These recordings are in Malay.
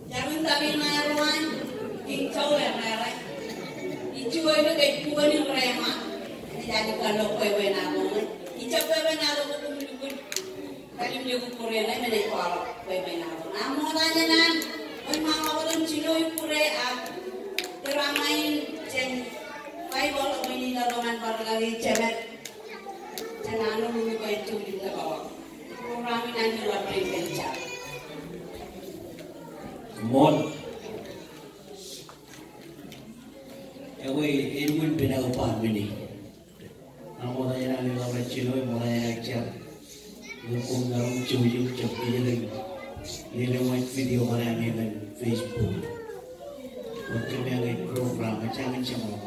Jangan tapi naruan kicau yang merah. Kicau itu kayak kuan yang remah. Jadi kalau kue naruan, kicau kue naruan itu pun kali menjadi Korea ni menjadi kalau kue naruan. Namun nanya nan, orang orang Cina itu Korea, teramain ceng, kaya bolak ini dalam perkara cemet, cenanu mungkin kau itu juga bawa. Orang ini nanti luar berbicara. Mon, away in pinag-upahan ini. Ang mga yan ang nilawan chinoy, mga yan agча. Yung kung narong chuyong chap kinilang nilawang video marami ng Facebook. Huwag kami ang program at siyang siya mo.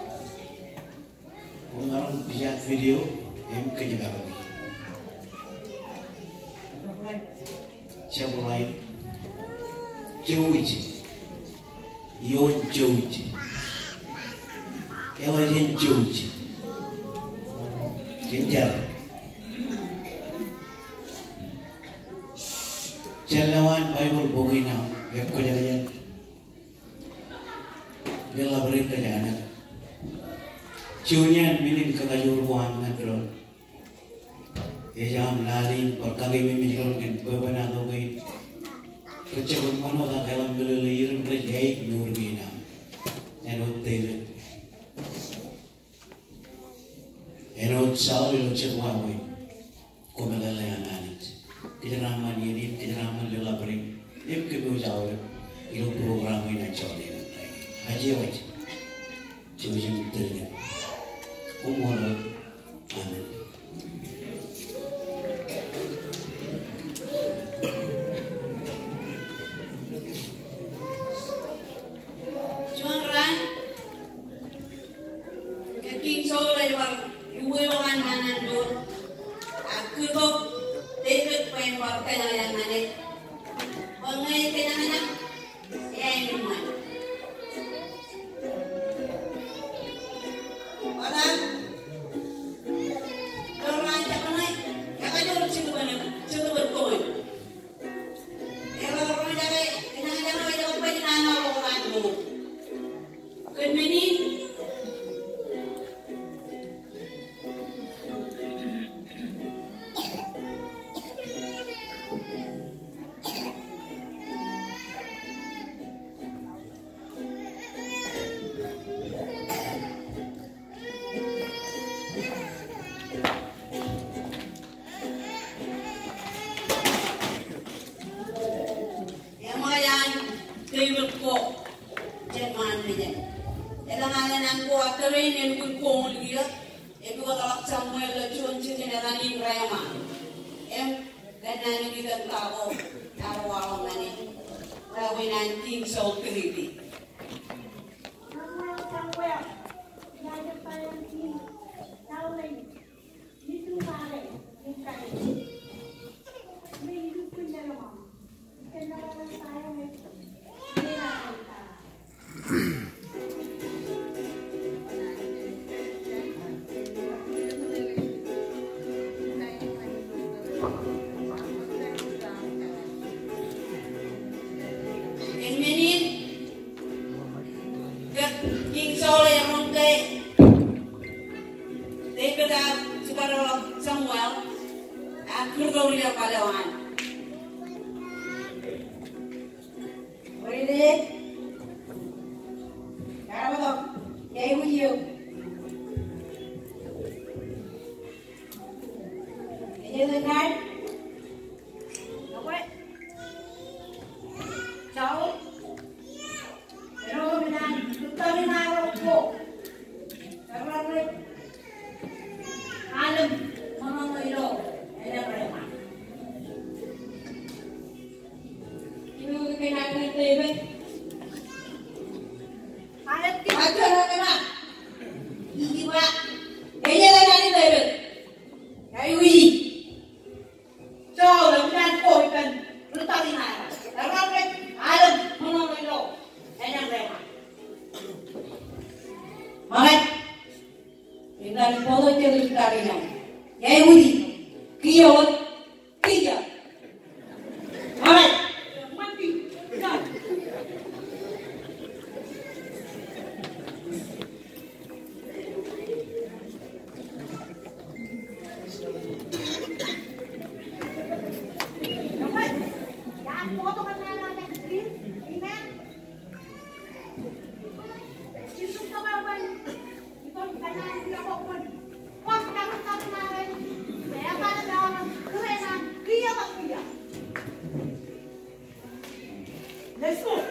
Kung narong siya video, ay kanyagawa. Siya mo ay Joji, yon Joji, ewan Joji, kenjar, jalan Bible bogina, yang kerjanya, dia laborin kerjanya, ciunya minin kagajur buan ngadron, jam lari perkali mimikron kan beberapa dogai. Kecil mana tak dalam geliliran berjaya nurgina, enot tele, enot sahul cekwawi, komelalayan anis. Kita raman ini, kita raman lela bering, em kebu jauh, itu program ini jauh ni. Haji wajib, jujur tele, umur aman. Yay with you. Như thế này. Đúng vậy. Cháu. Rồi mình ăn. Chúng ta đi nào rồi cô. Cháu ra đây. Alam. Mama người đâu. Đây là rồi mà. Như cái này cái tê vậy. Alam cái. Acho na cái nào. Hindi ba? Kaya na natin tayo. Kaya uwi. So, làm ra cội cần nó tao đi này là ra đây ai lên không lo đây đâu anh đang đây mà này chúng ta đi phố thôi chơi chúng ta đi này vậy vui gì kia ơi kia mà này mắt đi Let's go.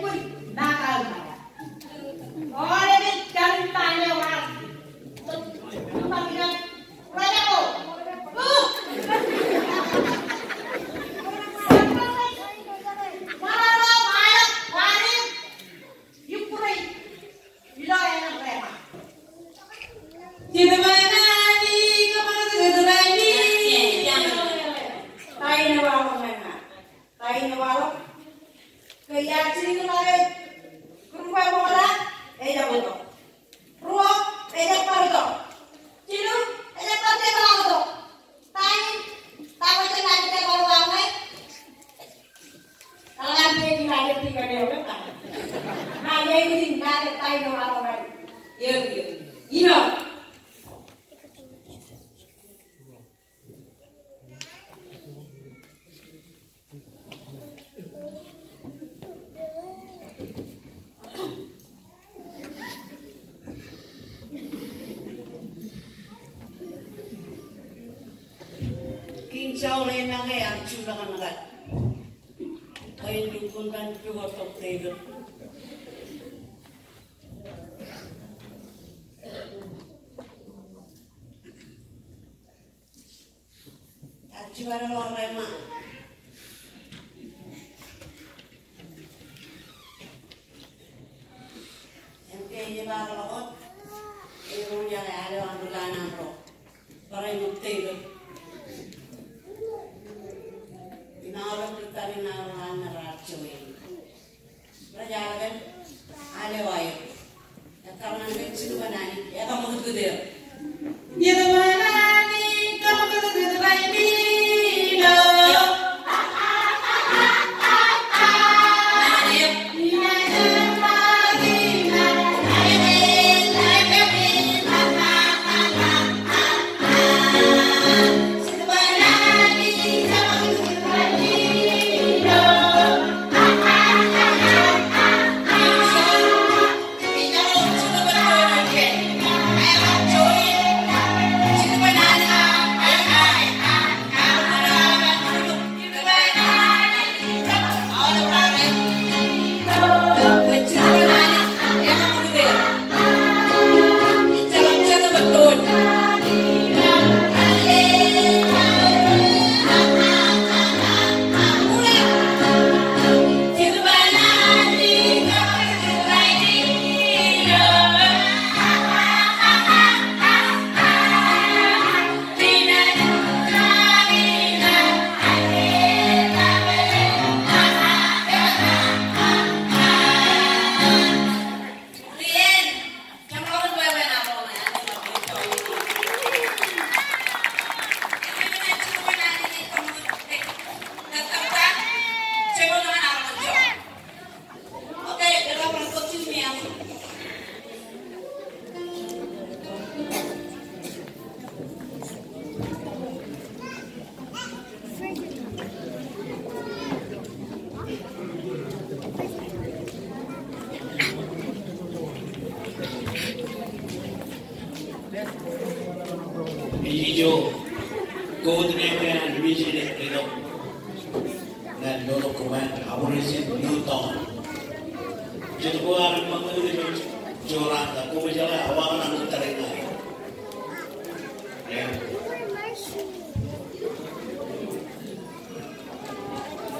pun nakal mana. Oleh ni cari tanya orang. Apa bilang? Raja ko. Marah mayak warim. Yupuri. Bila yang rema. Tidak mana ni kamu kedurai ni. Tahu ni walau mana. Tahu ni walau. Kaya ciri kemarin. Kurang bola. Eja bodoh. Ruang. Eja bodoh. Cilu. Eja kerja bodoh. Tahu. Tahu cina kita kalau ramai. Kalau dia di hari tiga dia orang tak. Nah dia ini tinggal tahu ni walau mana. Ya, ya. Kinsau lena ke yang curangan agak. Kain dukun dan juga top table. Acuan orang rema. Yang kaya baru, ibu yang ada orang berlana bro. Para ibu table. Inaulog kita rin naroon na ratsuin. Rajagan, alewayo. Nagkaroon ng sinubanani. Kaya ka magkudir. Sinubanani, ka magkudir ay nilo. Hijau, gold dengan division itu, dan dulu kuman aborigin Newton. Jadi gua akan mengambil joran, aku berjalan awal nak terima. Ya.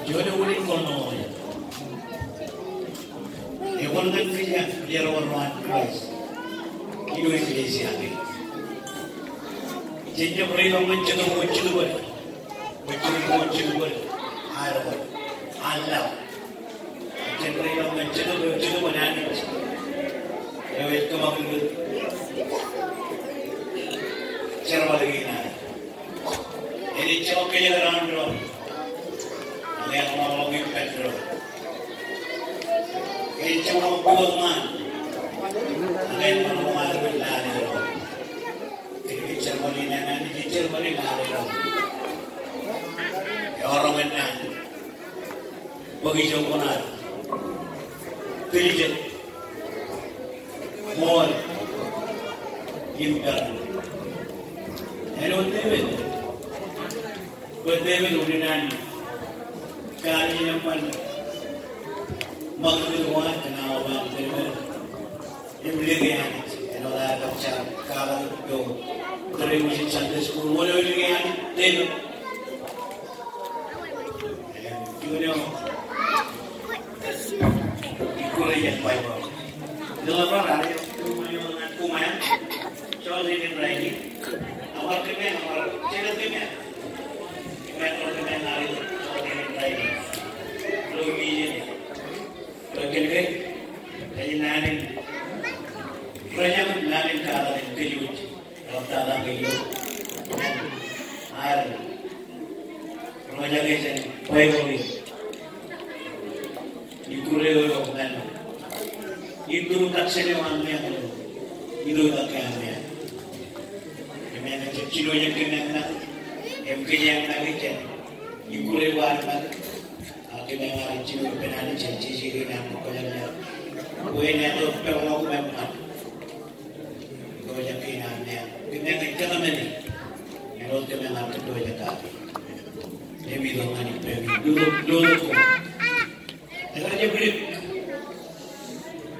Jodoh unik kono. Ewan kan kerja dia orang Christ. Itu Indonesia ni. Jadi mereka mencelup, ayat, Allah. Jadi mereka mencelup mana? Lewat kemarin, cerita lagi na. Ini cakap kerja orang dulu, yang orang lebih petrol. Ini cakap buat man, yang orang malu berlari dulu. Cermoni nana ni cermoni lari dong. Orang mana? Bagi jokonar, pilih mall, imkan. Hello David, buat David urinan kali yang mana? magluwan kana ba pero imligan ano la kapsa kala do dari masjid Sunday school wala ligan din juno ikulian Bible dalam hari kumayan soal ini lagi awal kemen awal cerita kemen kemen hari soal ini lagi Lumiyan, bagaimana? Jadi naning, banyak naning kalau kejut, kalau dalam kejut, air, remaja kecil, baik boleh, ikutlah orang kan, itu tak sedewan yang itu tak kaya, kemen kecil yang kemen nak, kejang nak kecil, ikutlah orang kita hari cium penani cici nak pokoknya buahnya tu perlu memang dua jakinannya kita kita mana yang kita memang dua jakan demi doang ni dulu kita je beri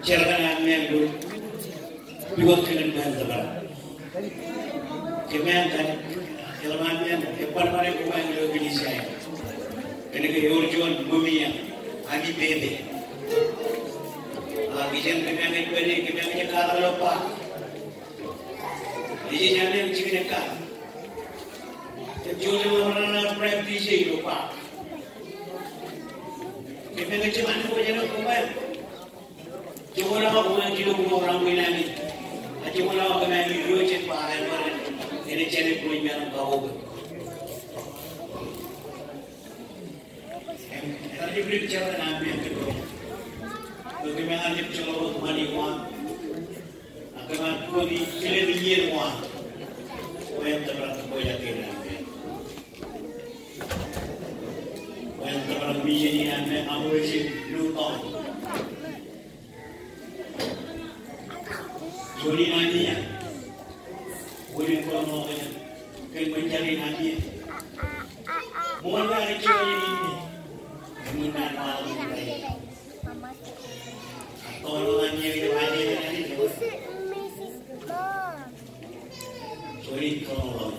jalanannya dulu dua kali bantuan kemudian kan jalanannya depan mana kumai dulu beli saya kena urjuan bumi yang agi bebe, agi jam kemenangan beri kemenangan kalau lupa, ini jangan cakap nak, jual orang praktis lupa, kemenangan cuma nak buat jangan kumai, cuma nak buat kilo orang menani, cuma nak kemenangan dua cepat orang, ini cari punya kau. Tadi beri bicara dengan yang kedua. Bagaimana dia bicara kembali uang, bagaimana kau di kelebihan uang, kau yang terberapa kau yakin apa? Kau yang terberapa bijan ini apa? Ambil si lupa. Jodi nanti ya, boleh kau mau kan mencari nanti. Mohon hari cuma ini. Minat malu ini. Tolongannya itu aja nanti. Sorry tolong.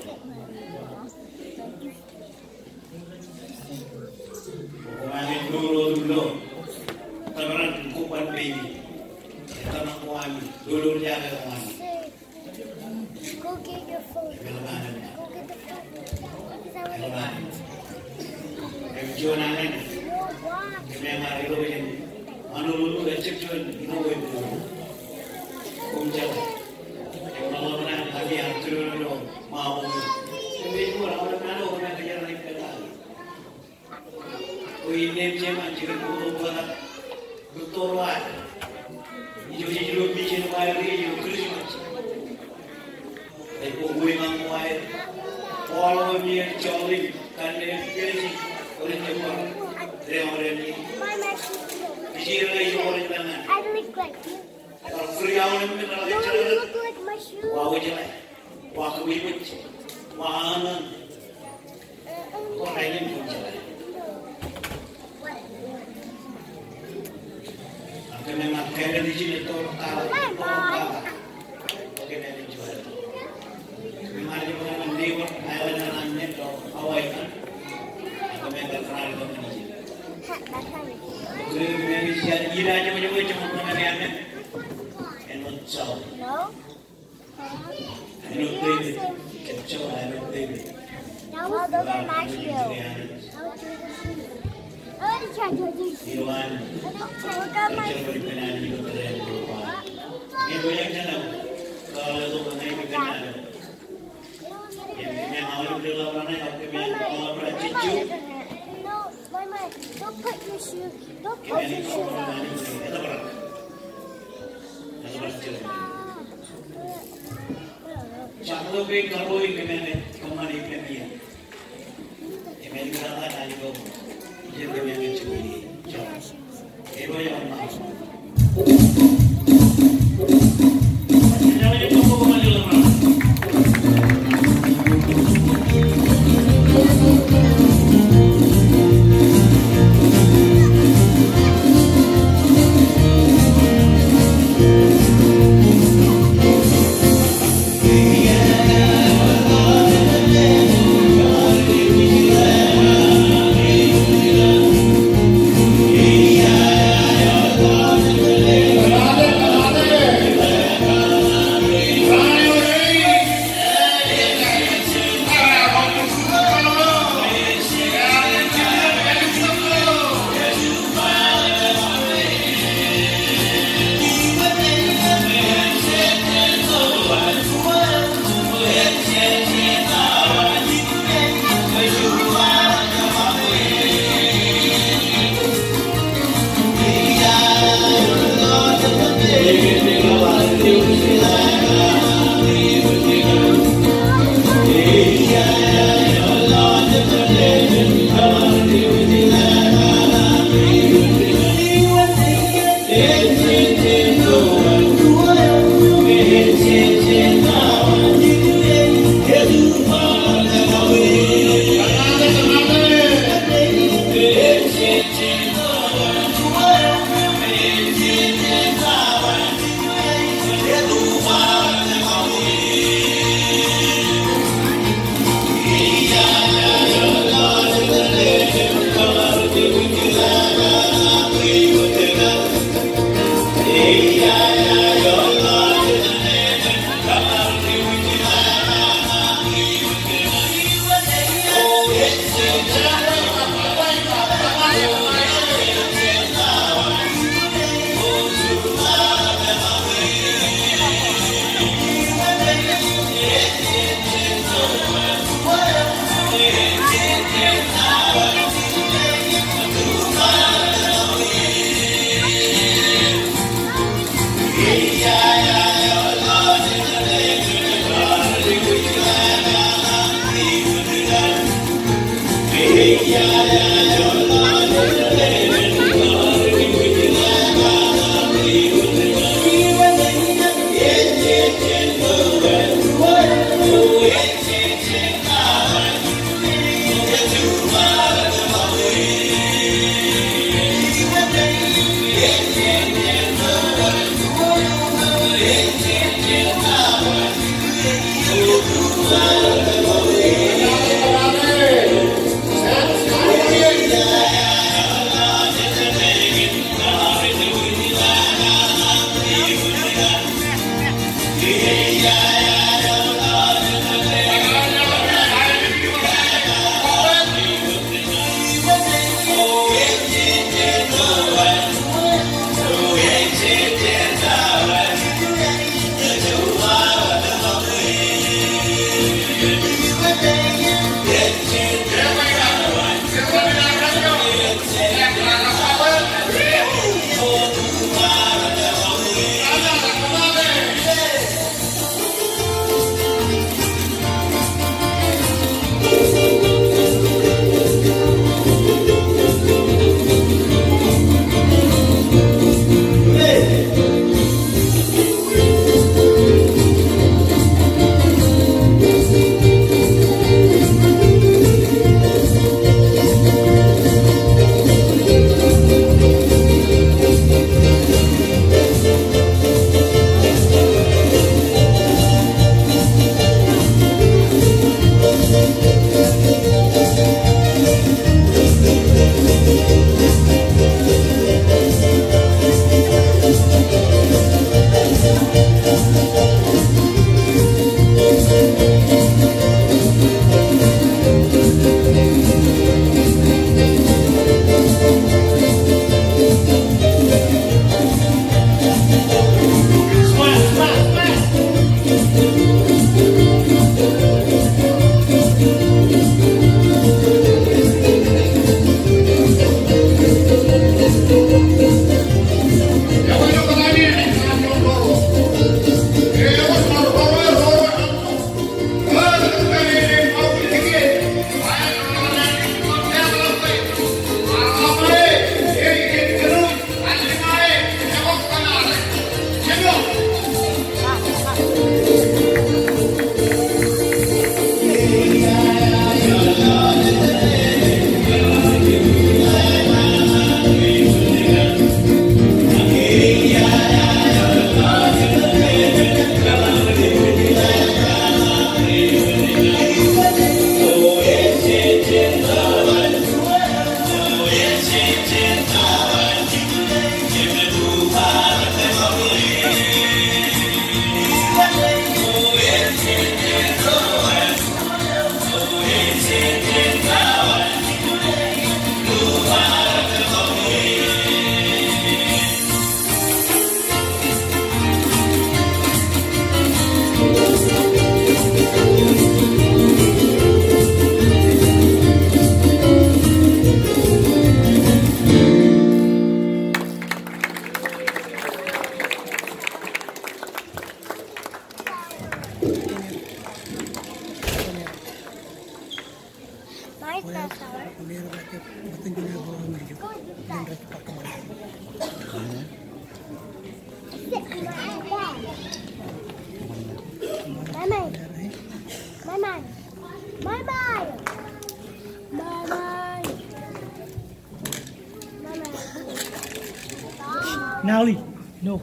Pokoknya dulu. Teman kupan baby. Teman kuami. Dulu jaga kuami. Go get your phone. Kelemahan. Go get the phone. Kelemahan. Kejualan. Memang itu yang anu lecek jual itu kumjal. Kalau orang lagi atur mau, tapi orang orang kerja lagi kerja. Ini cuma jika buat betul lah. Jadi bikin bayar dia Christmas. Tapi gue mangkuai, kalau dia jolly kan dia kerja orang Jepang. Orang ini, dia lagi orang mana? I look like you. Kriawan ini No, lagi you jalan. look like my shoe. Wah jalan, wah kebibit, wah anan. Orang ini pun jalan. Akan memang kaya di sini tolong tahu. Oke nanti jual. Memang dia bukan mendewa, ayam anaknya tu awal kan. Akan memang kenal dengan dia. Kemudian ira aja macam cuma penganiayanya. Enot jauh. No. Enot baby. Kecil enot baby. Now those are my shoes. I want to try those. Iwan. Look at my Kecil berkenan itu keren lupa. Ini banyak jangan. Kalau itu mengenai berkenan. Yang awal bela mana yang awal bercicu. Don't put your shoes. Don't put your shoes on. Chaklo pe karoi ke मैंने कमाने के लिए ये मेरी कथा है आज को ये के मैंने चुनी चलो ये वो ये हम जाने तो को कमाने लगा Nali. No.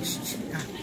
Shh.